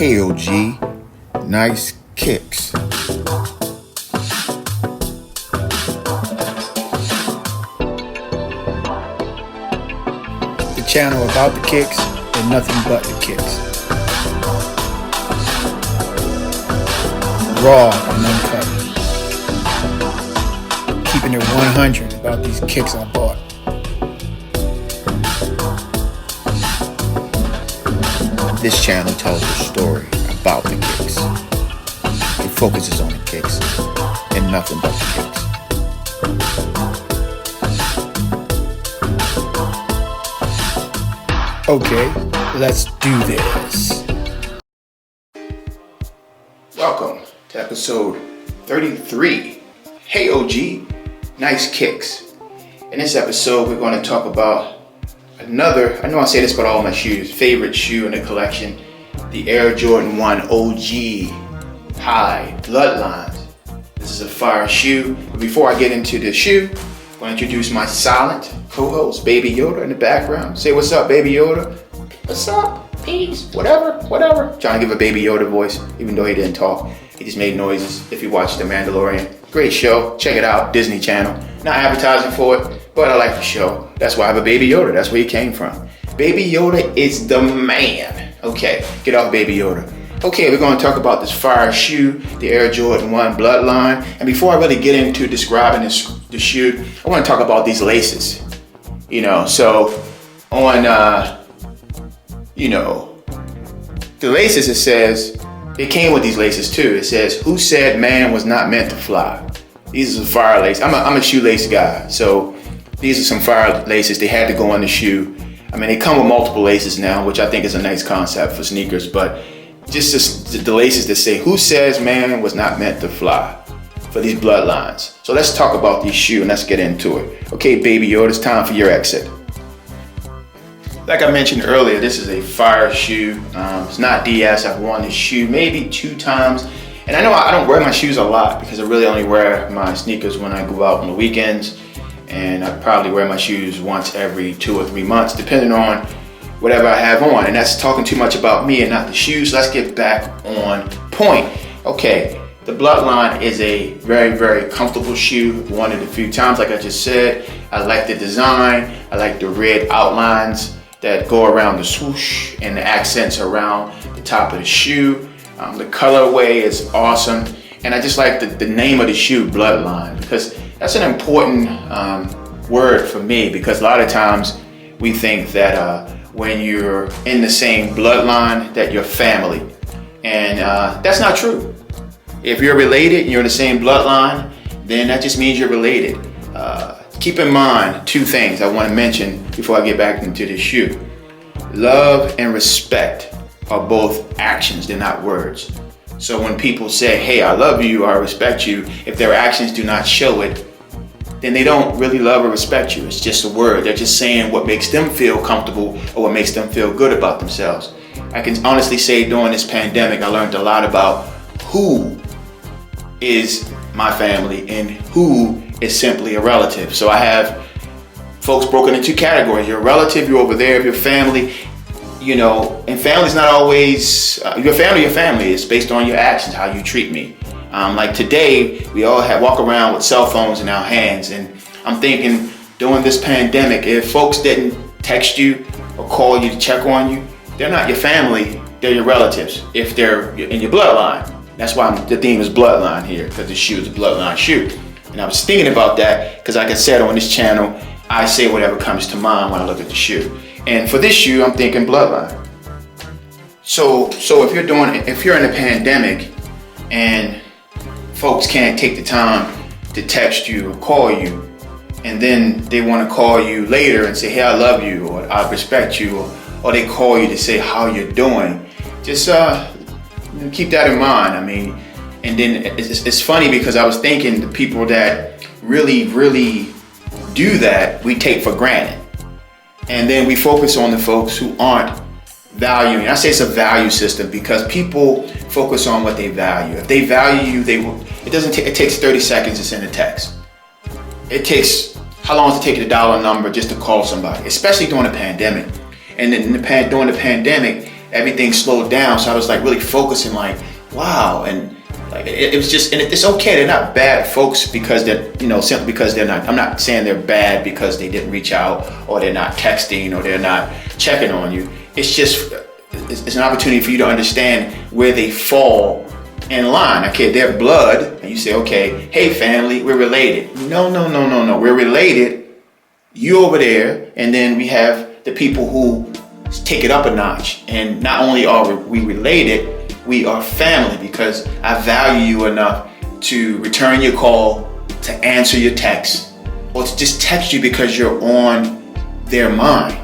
Hail G, nice kicks. The channel about the kicks and nothing but the kicks. Raw and uncut. Keeping it 100 about these kicks I bought. This channel tells the story about the kicks. It focuses on the kicks and nothing but the kicks. Okay, let's do this. Welcome to episode 33. Hey OG, nice kicks. In this episode, we're going to talk about another, I know I say this about all my shoes, favorite shoe in the collection, the Air Jordan 1 OG High Bloodlines. This is a fire shoe. But before I get into the shoe, I'm going to introduce my silent co-host, Baby Yoda, in the background. Say what's up, Baby Yoda. What's up? Peace. Whatever. Trying to give a Baby Yoda voice, even though he didn't talk. He just made noises. If you watch The Mandalorian, great show. Check it out, Disney Channel. Not advertising for it, but I like the show. That's why I have a Baby Yoda. That's where he came from. Baby Yoda is the man. Okay, get off Baby Yoda. Okay, we're going to talk about this fire shoe, the Air Jordan 1 Bloodline. And before I really get into describing the shoe, I want to talk about these laces. So on, the laces, it says, it came with these laces too. It says, who said man was not meant to fly? These are some fire laces. I'm a shoelace guy, so these are some fire laces. They had to go on the shoe. I mean, they come with multiple laces now, which I think is a nice concept for sneakers, but just the laces that say, who says man was not meant to fly, for these bloodlines. So let's talk about these shoes and let's get into it. Okay, Baby Yoda, it's time for your exit. Like I mentioned earlier, this is a fire shoe. It's not DS. I've worn this shoe maybe 2 times. And I know I don't wear my shoes a lot because I really only wear my sneakers when I go out on the weekends. And I probably wear my shoes once every 2 or 3 months, depending on whatever I have on. And that's talking too much about me and not the shoes. Let's get back on point. Okay, the Bloodline is a very, very comfortable shoe. I've worn it a few times, like I just said. I like the design. I like the red outlines that go around the swoosh and the accents around the top of the shoe. The colorway is awesome. And I just like the name of the shoe, Bloodline, because that's an important word for me, because a lot of times we think that when you're in the same bloodline that you're family. And that's not true. If you're related and you're in the same bloodline, then that just means you're related. Keep in mind 2 things I want to mention before I get back into the shoe. Love and respect are both actions, they're not words. So when people say, hey, I love you, or I respect you, if their actions do not show it, then they don't really love or respect you. It's just a word. They're just saying what makes them feel comfortable or what makes them feel good about themselves. I can honestly say during this pandemic, I learned a lot about who is my family and who is simply a relative. So I have folks broken into 2 categories. You're a relative, you're over there, your family, and family's not always, your family. It's based on your actions, how you treat me. Like today, we all walk around with cell phones in our hands, and I'm thinking during this pandemic, if folks didn't text you or call you to check on you, they're not your family, they're your relatives, if they're in your bloodline. That's why the theme is bloodline here, because the shoe is a bloodline shoe. And I was thinking about that because, like I said on this channel, I say whatever comes to mind when I look at the shoe. And for this shoe, I'm thinking bloodline. So if you're in a pandemic and folks can't take the time to text you or call you, and then they want to call you later and say, hey, I love you, or I respect you, or they call you to say how you're doing, just keep that in mind. I mean, and then it's funny because I was thinking the people that really, really do that, we take for granted. And then we focus on the folks who aren't valuing. I say it's a value system because people focus on what they value. If they value you, they will. It takes 30 seconds to send a text. It takes, how long does it take you to dial a number just to call somebody, especially during a pandemic? And then during the pandemic, everything slowed down. So I was like really focusing, like, wow. And like it was just, and it's okay. They're not bad folks because they're, simply because they're not. I'm not saying they're bad because they didn't reach out or they're not texting or they're not checking on you. It's just, it's an opportunity for you to understand where they fall in line. Okay, they're blood, and you say, okay, hey family, we're related. No, we're related. You over there, and then we have the people who take it up a notch. And not only are we related, we are family because I value you enough to return your call, to answer your text, or to just text you because you're on their mind.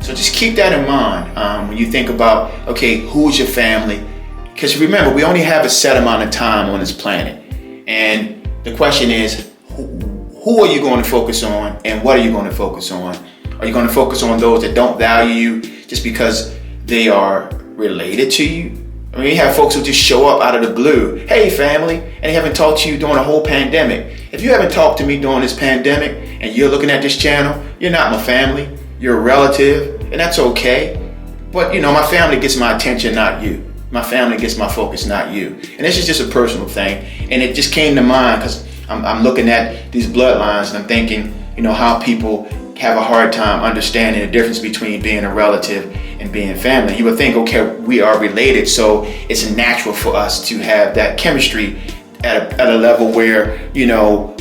So just keep that in mind when you think about, okay, who's your family? Because remember, we only have a set amount of time on this planet. And the question is, who are you going to focus on and what are you going to focus on? Are you going to focus on those that don't value you just because they are related to you? I mean, you have folks who just show up out of the blue. Hey, family, and they haven't talked to you during a whole pandemic. If you haven't talked to me during this pandemic and you're looking at this channel, you're not my family. You're a relative, and that's okay. But, my family gets my attention, not you. My family gets my focus, not you. And this is just a personal thing. And it just came to mind because I'm looking at these bloodlines and I'm thinking, how people have a hard time understanding the difference between being a relative and being family. You would think, okay, we are related, so it's natural for us to have that chemistry at a level where,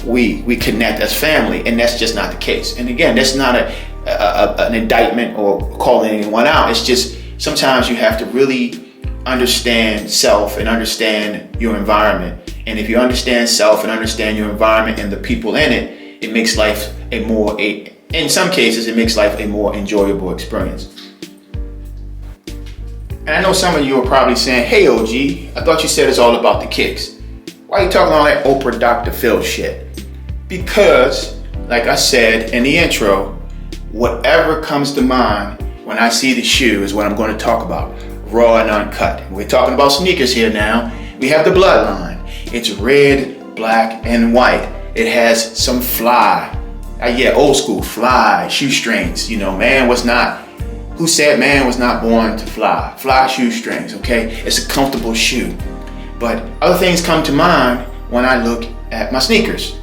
we connect as family, and that's just not the case. And again, that's not an indictment or calling anyone out. It's just sometimes you have to really understand self and understand your environment. And if you understand self and understand your environment and the people in it, it makes life in some cases, it makes life a more enjoyable experience. And I know some of you are probably saying, hey OG, I thought you said it's all about the kicks. Why are you talking all that Oprah Dr. Phil shit? Because, like I said in the intro, whatever comes to mind when I see the shoe is what I'm going to talk about, raw and uncut. We're talking about sneakers here now. We have the bloodline. It's red, black, and white. It has some fly. Old school fly shoestrings. Who said man was not born to fly? Fly shoestrings, okay? It's a comfortable shoe. But other things come to mind when I look at my sneakers.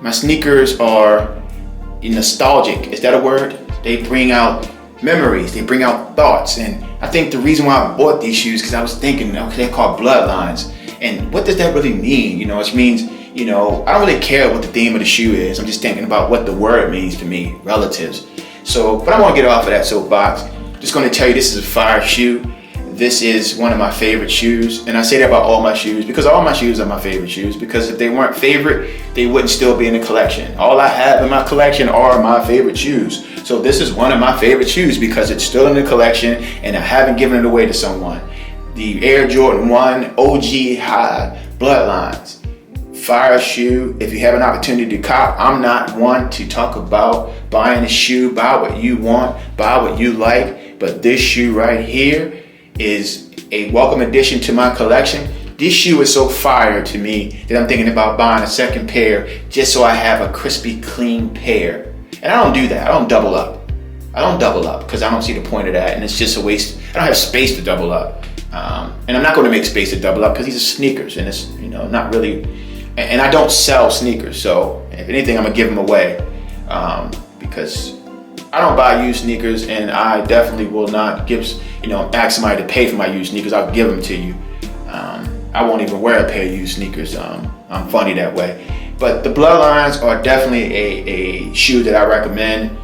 My sneakers are nostalgic. Is that a word? They bring out memories. They bring out thoughts. And I think the reason why I bought these shoes, because I was thinking, okay, they're called bloodlines. And what does that really mean? It means, I don't really care what the theme of the shoe is. I'm just thinking about what the word means to me, relatives. So, but I won't get off of that soapbox. Just going to tell you this is a fire shoe. This is one of my favorite shoes. And I say that about all my shoes because all my shoes are my favorite shoes, because if they weren't favorite, they wouldn't still be in the collection. All I have in my collection are my favorite shoes. So this is one of my favorite shoes because it's still in the collection and I haven't given it away to someone. The Air Jordan 1 OG High Bloodlines. Fire shoe. If you have an opportunity to cop, I'm not one to talk about buying a shoe. Buy what you want, buy what you like. But this shoe right here is a welcome addition to my collection. This shoe is so fire to me that I'm thinking about buying a second pair just so I have a crispy, clean pair. And I don't do that. I don't double up. Because I don't see the point of that. And it's just a waste. I don't have space to double up. And I'm not going to make space to double up because these are sneakers and it's, not really. And I don't sell sneakers. So if anything, I'm going to give them away because I don't buy used sneakers, and I definitely will not ask somebody to pay for my used sneakers. I'll give them to you. I won't even wear a pair of used sneakers. I'm funny that way. But the Bloodlines are definitely a shoe that I recommend.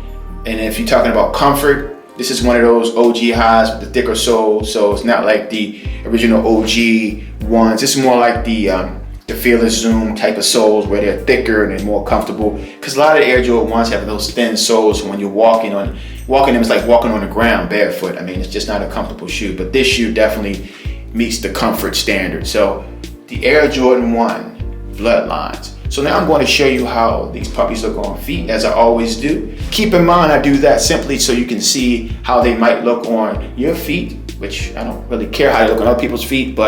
And if you're talking about comfort, this is one of those OG highs with the thicker sole. So it's not like the original OG ones. This is more like the Fearless Zoom type of soles where they're thicker and they're more comfortable. Because a lot of the Air Jordan 1s have those thin soles, so when you're walking them, it's like walking on the ground barefoot. I mean, it's just not a comfortable shoe. But this shoe definitely meets the comfort standard. So the Air Jordan 1 Bloodlines. So now I'm going to show you how these puppies look on feet, as I always do. Keep in mind, I do that simply so you can see how they might look on your feet, which I don't really care how they look on other people's feet,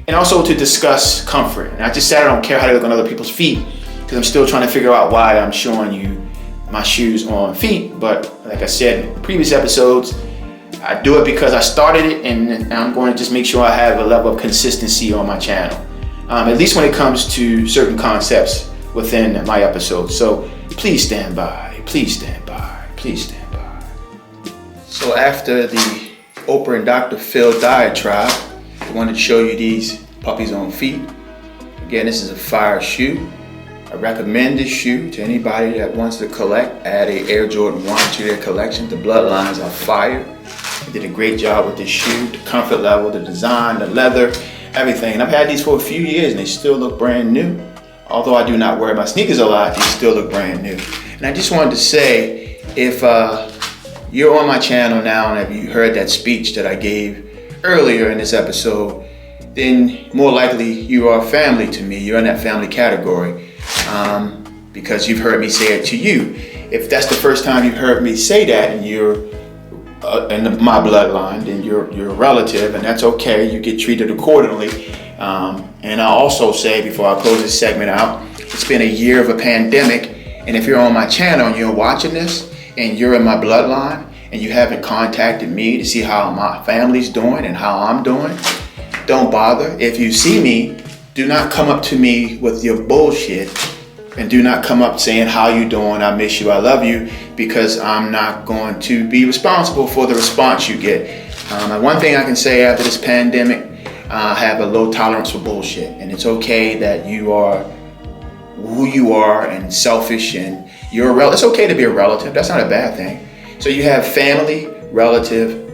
and also to discuss comfort. And I just said I don't care how they look on other people's feet because I'm still trying to figure out why I'm showing you my shoes on feet. But like I said in previous episodes, I do it because I started it, and I'm going to just make sure I have a level of consistency on my channel. At least when it comes to certain concepts within my episodes. So please stand by, please stand by, please stand by. So after the Oprah and Dr. Phil diatribe, I wanted to show you these puppies on feet. Again, this is a fire shoe. I recommend this shoe to anybody that wants to collect. Add a Air Jordan 1 to their collection. The bloodlines are fire. They did a great job with this shoe. The comfort level, the design, the leather, everything. And I've had these for a few years and they still look brand new. Although I do not wear my sneakers a lot, they still look brand new. And I just wanted to say, if you're on my channel now and have you heard that speech that I gave earlier in this episode, then more likely you are family to me. You're in that family category because you've heard me say it to you. If that's the first time you've heard me say that and you're in my bloodline, then you're a relative, and that's okay. You get treated accordingly. And I'll also say, before I close this segment out, it's been a year of a pandemic, and if you're on my channel and you're watching this and you're in my bloodline and you haven't contacted me to see how my family's doing and how I'm doing, don't bother. If you see me, do not come up to me with your bullshit, and do not come up saying, how you doing, I miss you, I love you, because I'm not going to be responsible for the response you get. And one thing I can say after this pandemic, I have a low tolerance for bullshit, and it's okay that you are who you are and selfish, and you're a relative. It's okay to be a relative. That's not a bad thing. So you have family, relative,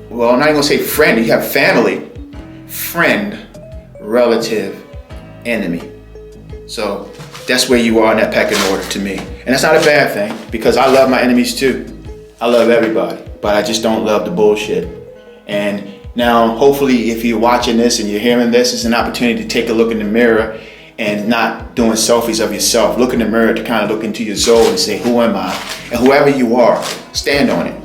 well, I'm not even gonna say friend. You have family, friend, relative, enemy. So that's where you are in that pecking order to me. And that's not a bad thing, because I love my enemies too. I love everybody, but I just don't love the bullshit. And now, hopefully, if you're watching this and you're hearing this, it's an opportunity to take a look in the mirror and not doing selfies of yourself. Look in the mirror to kind of look into your soul and say, who am I? And whoever you are, stand on it.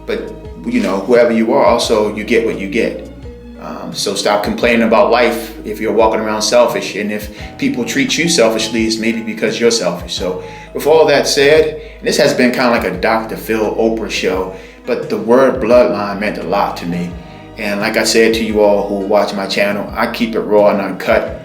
But, you know, whoever you are, also, you get what you get. So stop complaining about life if you're walking around selfish. And if people treat you selfishly, it's maybe because you're selfish. So with all that said, and this has been kind of like a Dr. Phil Oprah show, but the word bloodline meant a lot to me. And like I said to you all who watch my channel, I keep it raw and uncut.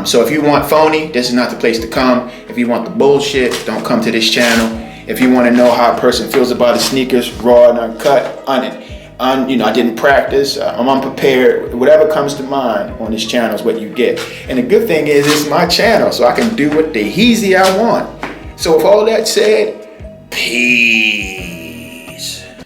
So if you want phony, this is not the place to come. If you want the bullshit, don't come to this channel. If you want to know how a person feels about his sneakers, raw and uncut, I didn't practice, I'm unprepared. Whatever comes to mind on this channel is what you get. And the good thing is, it's my channel, so I can do what the heezy I want. So with all that said, peace.